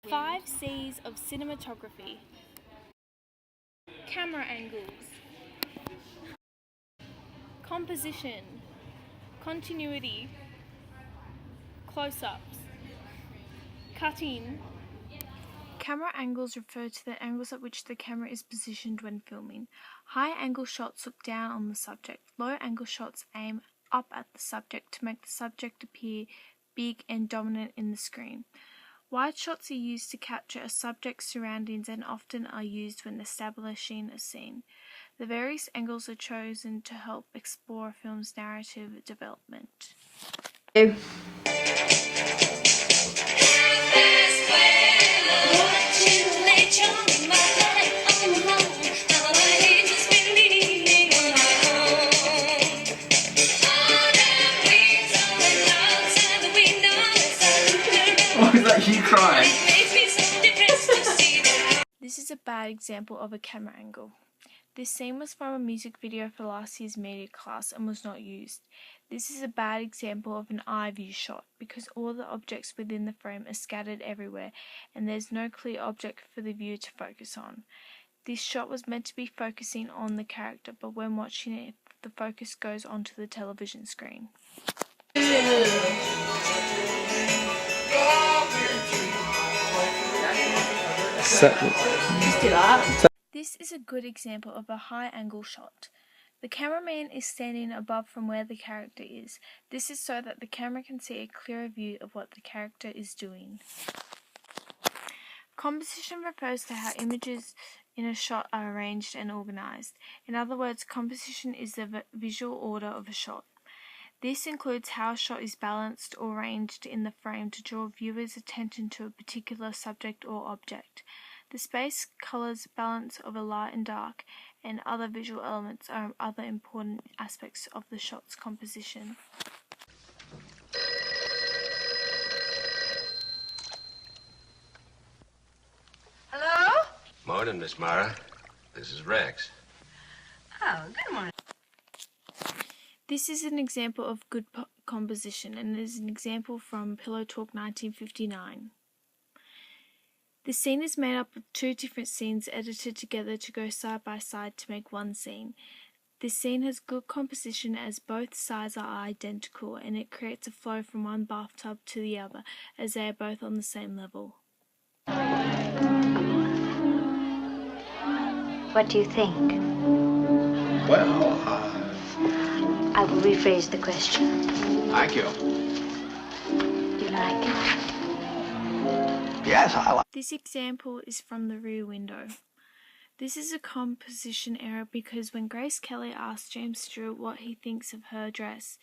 5 C's of cinematography. Camera angles, composition, continuity, close-ups, cutting. Camera angles refer to the angles at which the camera is positioned when filming. High-angle shots look down on the subject. Low-angle shots aim up at the subject to make the subject appear big and dominant in the screen. Wide shots are used to capture a subject's surroundings and often are used when establishing a scene. The various angles are chosen to help explore a film's narrative development. Is that you crying? This is a bad example of a camera angle. This scene was from a music video for last year's media class and was not used. This is a bad example of an eye view shot because all the objects within the frame are scattered everywhere and there's no clear object for the viewer to focus on. This shot was meant to be focusing on the character, but when watching it, the focus goes onto the television screen. This is a good example of a high-angle shot. The cameraman is standing above from where the character is. This is so that the camera can see a clearer view of what the character is doing. Composition refers to how images in a shot are arranged and organized. In other words, composition is the visual order of a shot. This includes how a shot is balanced or arranged in the frame to draw viewers' attention to a particular subject or object. The space, colors, balance of a light and dark, and other visual elements are other important aspects of the shot's composition. Hello? Morning, Miss Mara. This is Rex. Oh, good morning. This is an example of good composition and is an example from Pillow Talk 1959. The scene is made up of 2 different scenes edited together to go side by side to make one scene. This scene has good composition as both sides are identical and it creates a flow from one bathtub to the other as they are both on the same level. What do you think? Well, I will rephrase the question. thank you. You like it? Yes, I like. This example is from the Rear Window. This is a composition error because when Grace Kelly asks James Stewart what he thinks of her dress,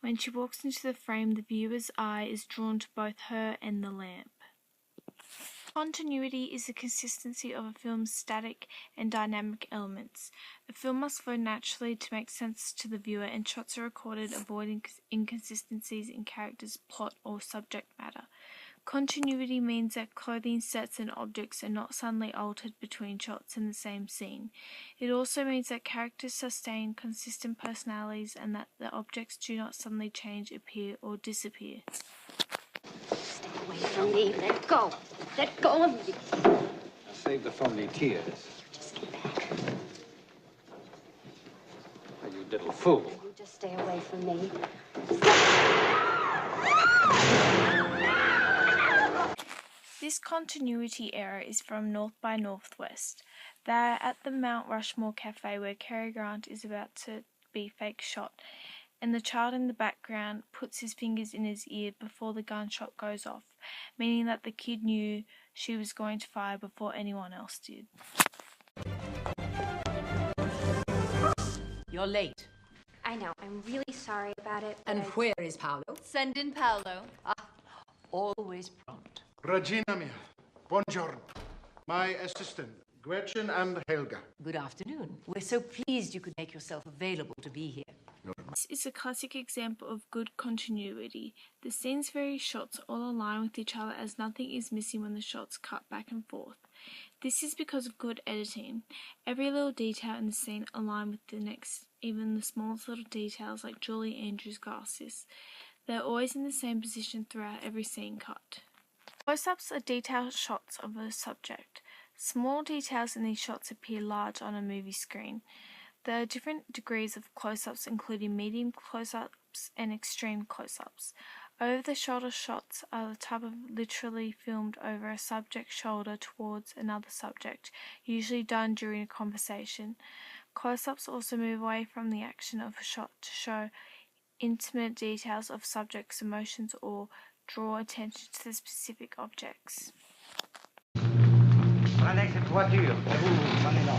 when she walks into the frame, the viewer's eye is drawn to both her and the lamp. Continuity is the consistency of a film's static and dynamic elements. A film must flow naturally to make sense to the viewer, and shots are recorded avoiding inconsistencies in characters, plot, or subject matter. Continuity means that clothing, sets, and objects are not suddenly altered between shots in the same scene. It also means that characters sustain consistent personalities and that the objects do not suddenly change, appear, or disappear. Stay away from me. Let go. Let go of me. Save the phony tears. Just get back. You little fool. You just stay away from me. This continuity error is from North by Northwest. They are at the Mount Rushmore Cafe where Cary Grant is about to be fake shot, and the child in the background puts his fingers in his ear before the gunshot goes off, meaning that the kid knew she was going to fire before anyone else did. You're late. I know. I'm really sorry about it. And where is Paolo? Send in Paolo. Always prompt. Regina mia, buongiorno. My assistant, Gretchen and Helga. Good afternoon. We're so pleased you could make yourself available to be here. This is a classic example of good continuity. The scene's various shots all align with each other as nothing is missing when the shots cut back and forth. This is because of good editing. Every little detail in the scene align with the next, even the smallest little details like Julie Andrews' glasses. They're always in the same position throughout every scene cut. Close-ups are detailed shots of a subject. Small details in these shots appear large on a movie screen. There are different degrees of close-ups, including medium close-ups and extreme close-ups. Over-the-shoulder shots are the type of literally filmed over a subject's shoulder towards another subject, usually done during a conversation. Close-ups also move away from the action of a shot to show intimate details of subjects' emotions or draw attention to the specific objects. Prenez cette voiture et vous prenez-la.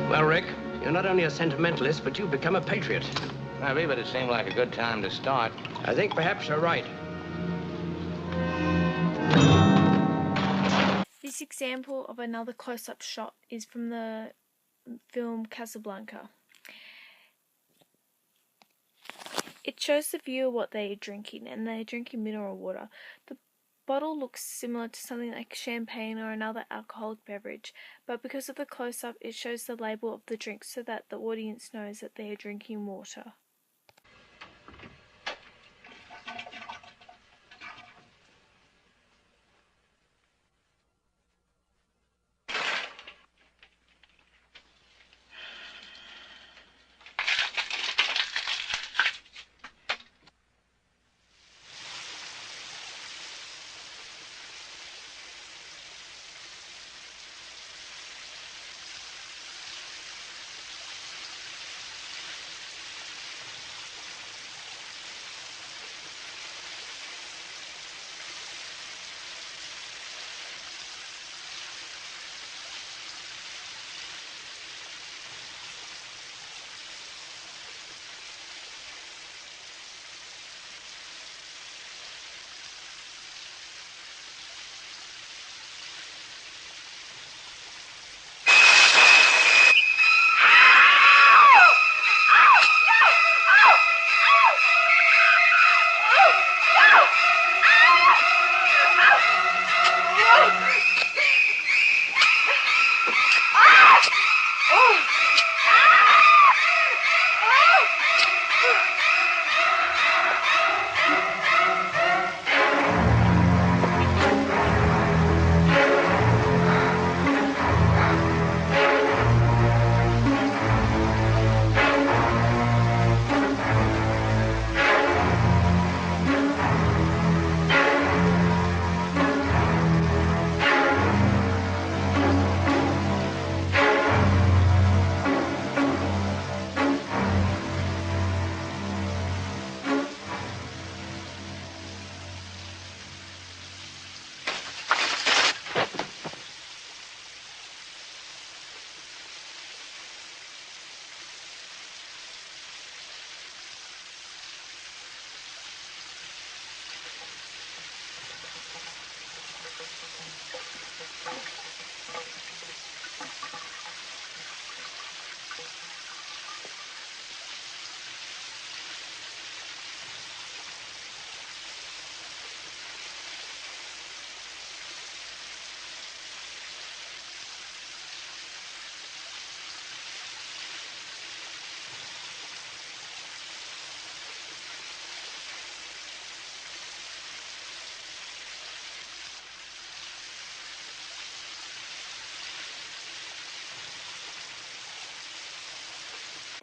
Well, Rick, you're not only a sentimentalist, but you've become a patriot. Maybe, but it seemed like a good time to start. I think perhaps you're right. This example of another close-up shot is from the film Casablanca. It shows the viewer what they are drinking, and they are drinking mineral water. The bottle looks similar to something like champagne or another alcoholic beverage, but because of the close-up, it shows the label of the drink so that the audience knows that they are drinking water.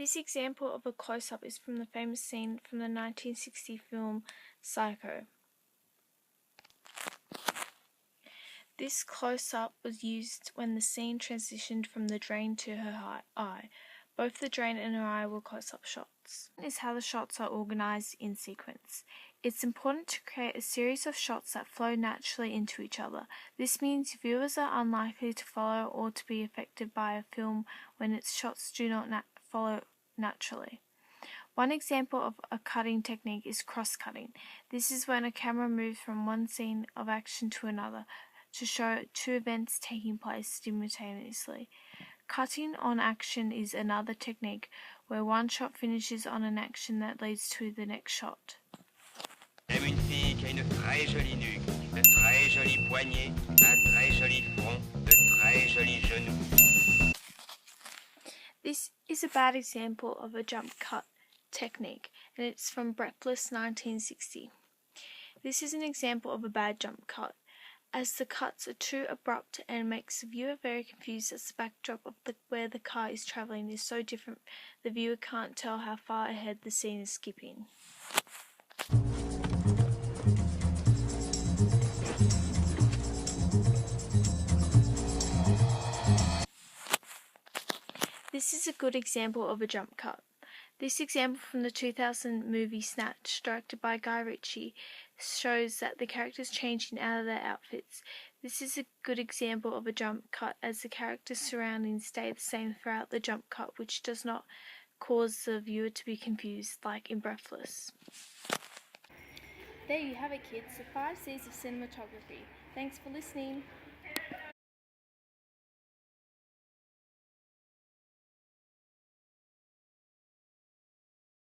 This example of a close-up is from the famous scene from the 1960 film Psycho. This close-up was used when the scene transitioned from the drain to her eye. Both the drain and her eye were close-up shots. This is how the shots are organized in sequence. It's important to create a series of shots that flow naturally into each other. This means viewers are unlikely to follow or to be affected by a film when its shots do not follow naturally. One example of a cutting technique is cross-cutting. This is when a camera moves from one scene of action to another to show two events taking place simultaneously. Cutting on action is another technique where one shot finishes on an action that leads to the next shot. J'aime une fille qui a une très jolie nuque. de très jolies poignets, un très joli front, de très jolis genoux. This is a bad example of a jump cut technique, and it's from Breathless 1960. This is an example of a bad jump cut, as the cuts are too abrupt and makes the viewer very confused as the backdrop of where the car is travelling is so different the viewer can't tell how far ahead the scene is skipping. This is a good example of a jump cut. This example from the 2000 movie Snatch, directed by Guy Ritchie, shows that the characters changing out of their outfits. This is a good example of a jump cut, as the characters' surroundings stay the same throughout the jump cut, which does not cause the viewer to be confused, like in Breathless. There you have it, kids, the 5 C's of cinematography. Thanks for listening.